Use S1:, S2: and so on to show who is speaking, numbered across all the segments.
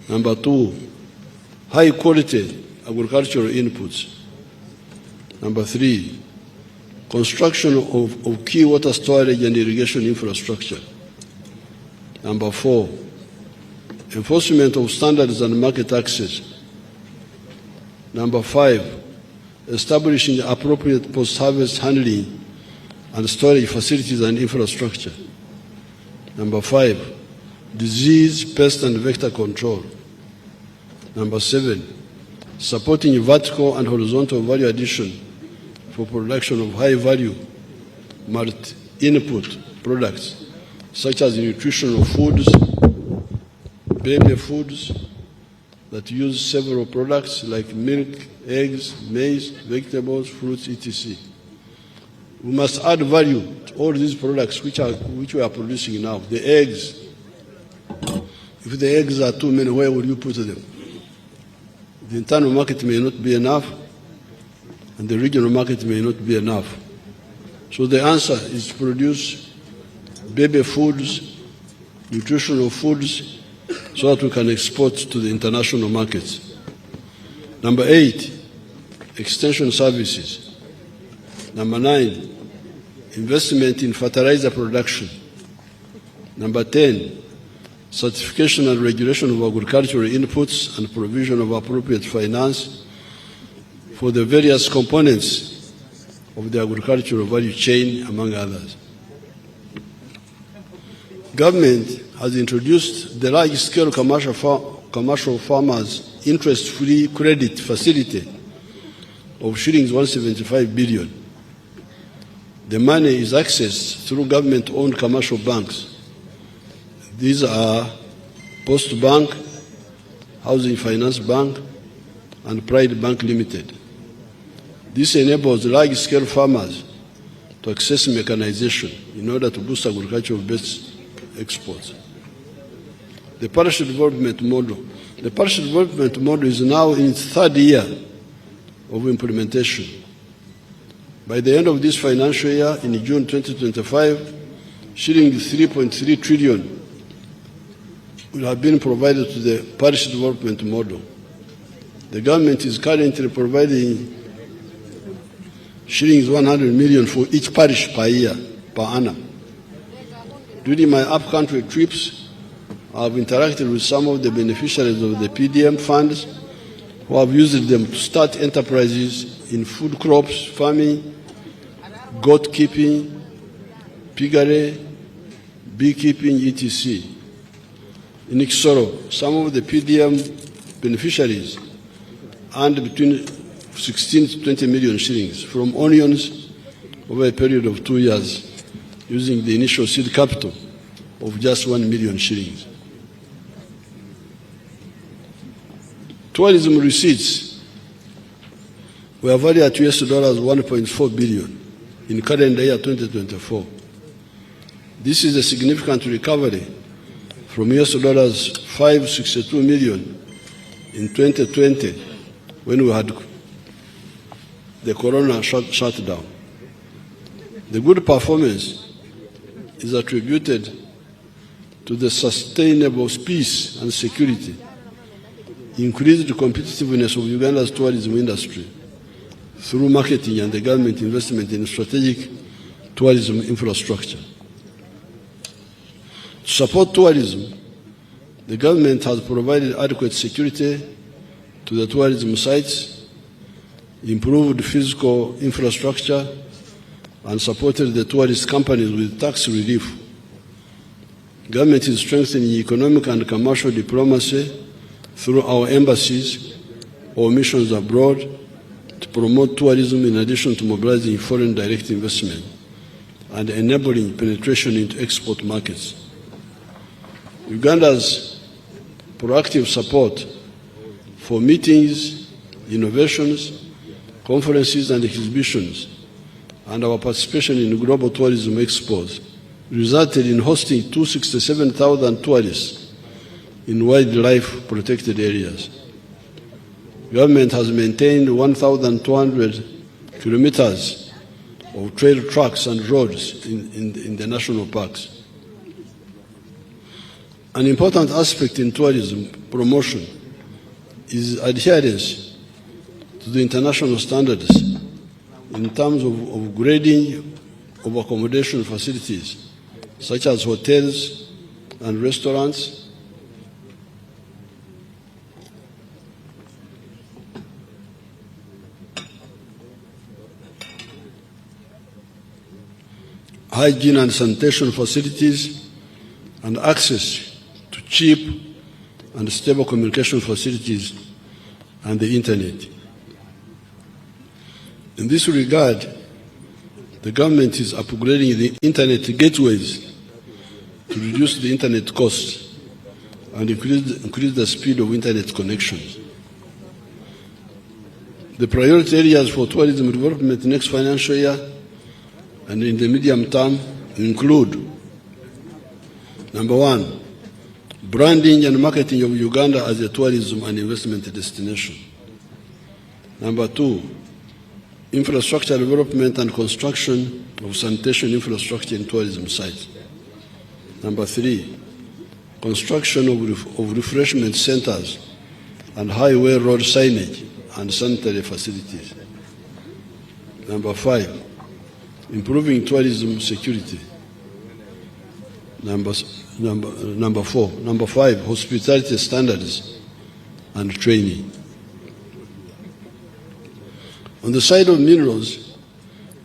S1: Number 2, high quality agricultural inputs. Number 3, construction of key water storage and irrigation infrastructure. Number 4, enforcement of standards and market access. Number 5, establishing appropriate post-harvest handling and storage facilities and infrastructure. Number 5, disease, pest and vector control. Number 7, supporting vertical and horizontal value addition for production of high-value multi-input products such as nutritional foods, baby foods that use several products like milk, eggs, maize, vegetables, fruits, etc. We must add value to all these products which we are producing now. The eggs, if the eggs are too many, where will you put them? The internal market may not be enough, and the regional market may not be enough. So the answer is to produce baby foods, nutritional foods, so that we can export to the international markets. Number 8, extension services. Number 9, investment in fertilizer production. Number 10, certification and regulation of agricultural inputs and provision of appropriate finance for the various components of the agricultural value chain, among others. Government has introduced the large-scale commercial farmers interest-free credit facility of shillings 175 billion. The money is accessed through government-owned commercial banks. These are Post Bank, Housing Finance Bank, and Pride Bank Limited. This enables large-scale farmers to access mechanization in order to boost agricultural-based exports. The Parish development model. The Parish development model is now in its 3rd year of implementation. By the end of this financial year, in June 2025, shilling 3.3 trillion will have been provided to the Parish development model. The government is currently providing shillings 100 million for each parish per year, per annum. During my up-country trips, I have interacted with some of the beneficiaries of the PDM funds who have used them to start enterprises in food crops, farming, goat keeping, piggery, beekeeping, etc. In Ikisoro, some of the PDM beneficiaries earned between 16 to 20 million shillings from onions over a period of 2 years, using the initial seed capital of just 1 million shillings. Tourism receipts were valued at US dollars 1.4 billion in calendar year 2024. This is a significant recovery from US dollars 562 million in 2020 when we had the corona shutdown. The good performance is attributed to the sustainable peace and security, increased competitiveness of Uganda's tourism industry through marketing and the government investment in strategic tourism infrastructure. To support tourism, the government has provided adequate security to the tourism sites, improved physical infrastructure, and supported the tourist companies with tax relief. Government is strengthening economic and commercial diplomacy through our embassies or missions abroad to promote tourism in addition to mobilizing foreign direct investment and enabling penetration into export markets. Uganda's proactive support for meetings, innovations, conferences and exhibitions, and our participation in global tourism expos resulted in hosting 267,000 tourists in wildlife protected areas. Government has maintained 1,200 kilometers of trail tracks and roads in the national parks. An important aspect in tourism promotion is adherence to the international standards in terms of grading of accommodation facilities, such as hotels and restaurants, hygiene and sanitation facilities, and access to cheap and stable communication facilities and the internet. In this regard, the government is upgrading the internet gateways to reduce the internet costs and increase the speed of internet connections. The priority areas for tourism development next financial year and in the medium term include: number one, branding and marketing of Uganda as a tourism and investment destination. Number two, infrastructure development and construction of sanitation infrastructure in tourism sites. Number three, construction of refreshment centers and highway road signage and sanitary facilities. Number five, improving tourism security. Number five, hospitality standards and training. On the side of minerals,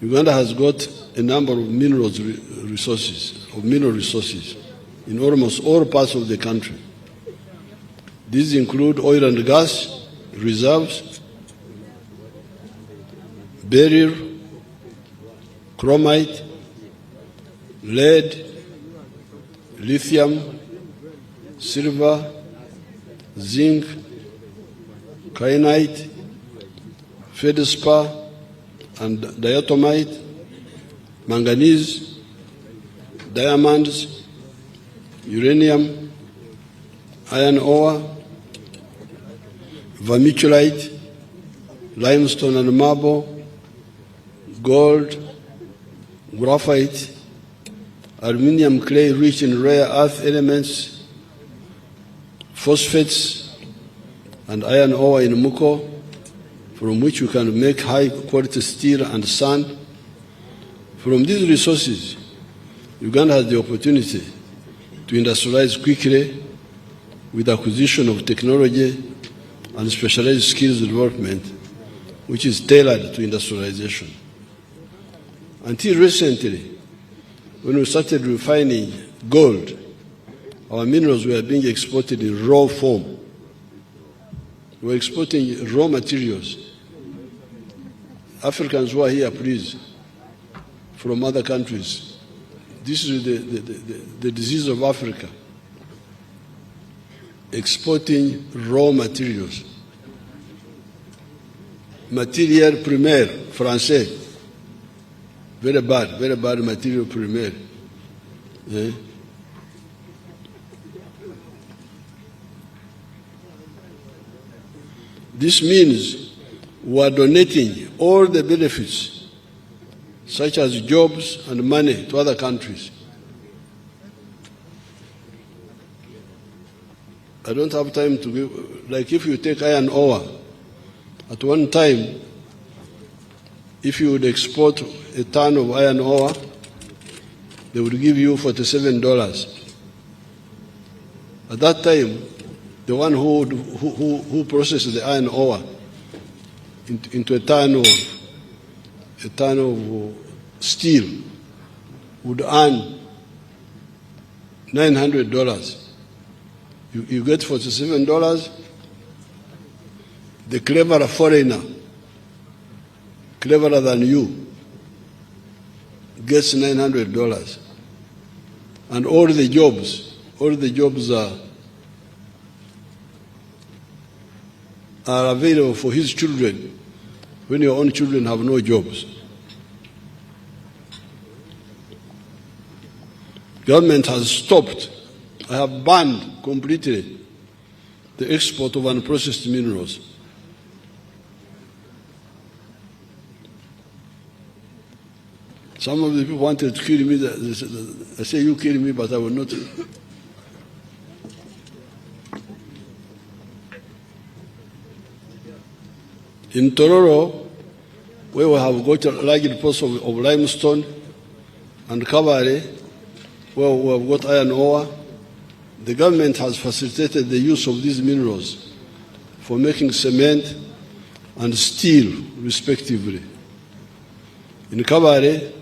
S1: Uganda has got a number of mineral resources in almost all parts of the country. These include oil and gas reserves, beryl, chromite, lead, lithium, silver, zinc, kyanite, feldspar and diatomite, manganese, diamonds, uranium, iron ore, vermiculite, limestone and marble, gold, graphite, aluminium clay rich in rare earth elements, phosphates, and iron ore in Muko, from which you can make high-quality steel and sand. From these resources, Uganda has the opportunity to industrialize quickly with acquisition of technology and specialized skills development, which is tailored to industrialization. Until recently, when we started refining gold, our minerals were being exported in raw form. We were exporting raw materials. Africans who are here, please, from other countries. This is the disease of Africa. Exporting raw materials. Matière primaire, français. Very bad material primaire. Eh? This means we are donating all the benefits, such as jobs and money, to other countries. I don't have time to give, like if you take iron ore, at one time, if you would export a ton of iron ore, they would give you $47. At that time, the one who processed the iron ore into a ton of steel would earn $900. You get $47. The cleverer foreigner, cleverer than you, gets $900. And all the jobs are available for his children when your own children have no jobs. Government has stopped, I have banned completely the export of unprocessed minerals. Some of the people wanted to kill me. I say, you kill me, but I will not. In Tororo, where we have got large deposits of limestone, and Kabale, where we have got iron ore, the government has facilitated the use of these minerals for making cement and steel, respectively. In Kabale,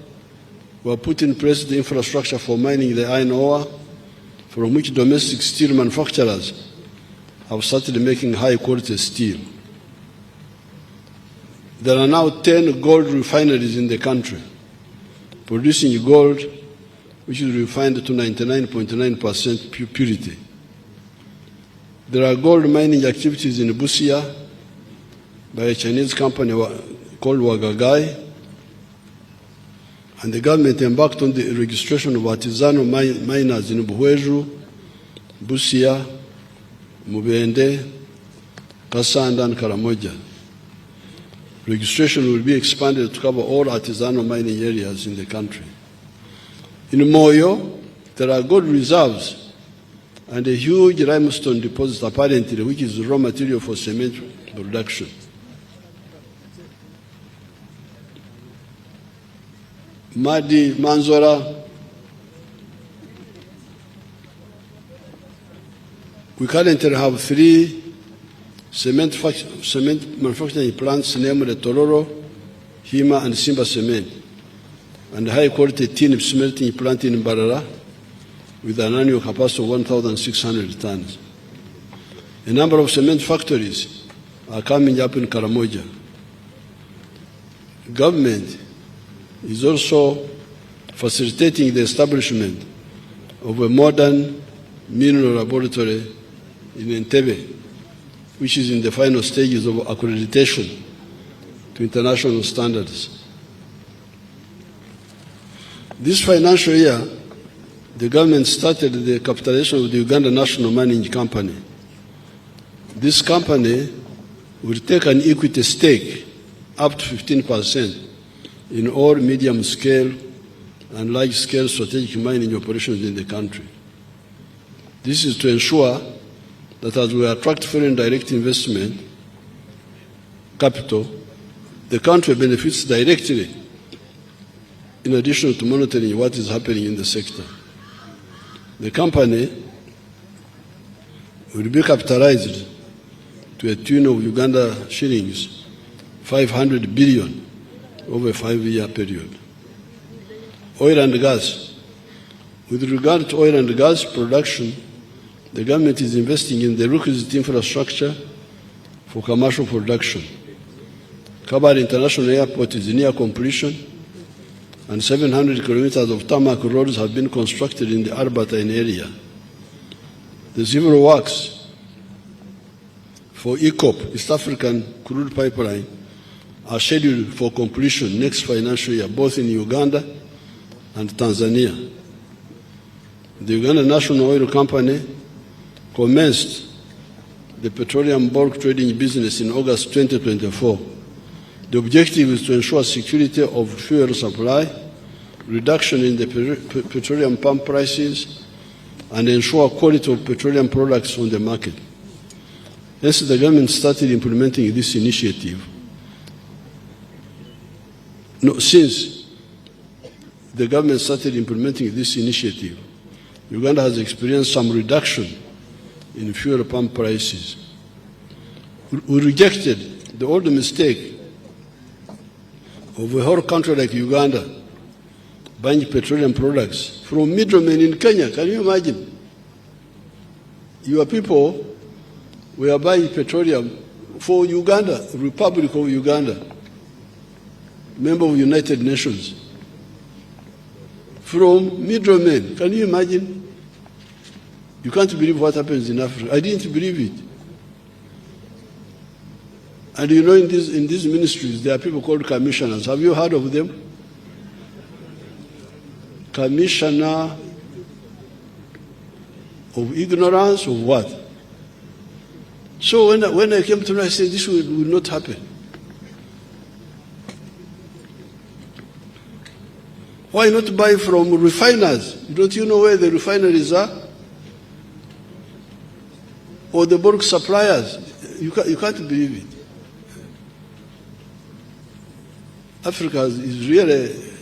S1: we have put in place the infrastructure for mining the iron ore, from which domestic steel manufacturers have started making high-quality steel. There are now 10 gold refineries in the country, producing gold which is refined to 99.9% purity. There are gold mining activities in Busia by a Chinese company called Wagagai, and the government embarked on the registration of artisanal miners in Buhweju, Busia, Mubende, Kasanda, and Karamoja. Registration will be expanded to cover all artisanal mining areas in the country. In Moyo, there are gold reserves and a huge limestone deposit apparently, which is raw material for cement production. Madi, Manzora, we currently have 3 cement manufacturing plants, namely Tororo, Hima, and Simba Cement, and high-quality tin smelting plant in Barara with an annual capacity of 1,600 tons. A number of cement factories are coming up in Karamoja. Government is also facilitating the establishment of a modern mineral laboratory in Entebbe, which is in the final stages of accreditation to international standards. This financial year, the government started the capitalization of the Uganda National Mining Company. This company will take an equity stake up to 15% in all medium-scale and large-scale strategic mining operations in the country. This is to ensure that as we attract foreign direct investment capital, the country benefits directly in addition to monitoring what is happening in the sector. The company will be capitalized to a tune of Uganda shillings 500 billion over a 5-year period. Oil and gas. With regard to oil and gas production, the government is investing in the requisite infrastructure for commercial production. Kabale International Airport is near completion, and 700 kilometers of tarmac roads have been constructed in the Albertine area. The civil works for EACOP, East African Crude Pipeline, are scheduled for completion next financial year, both in Uganda and Tanzania. The Uganda National Oil Company commenced the petroleum bulk trading business in August 2024. The objective is to ensure security of fuel supply, reduction in the petroleum pump prices, and ensure quality of petroleum products on the market. Hence, the government started implementing this initiative. Since the government started implementing this initiative, Uganda has experienced some reduction in fuel pump prices. We rejected the old mistake of a whole country like Uganda buying petroleum products from middlemen in Kenya. Can you imagine? Your people were buying petroleum for Uganda, Republic of Uganda, member of United Nations, from middlemen. Can you imagine? You can't believe what happens in Africa. I didn't believe it. And you know, in these ministries, there are people called commissioners. Have you heard of them? Commissioner of ignorance of what? So when I came to know, I said, this will not happen. Why not buy from refiners? Don't you know where the refineries are? Or the bulk suppliers? You can't believe it. Africa is really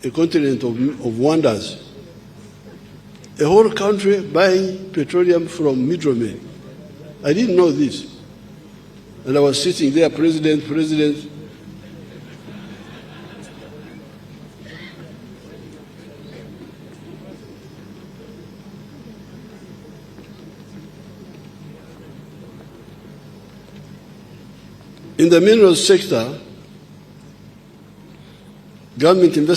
S1: a continent of wonders. A whole country buying petroleum from middlemen. I didn't know this. And I was sitting there, president. In the minerals sector, government investment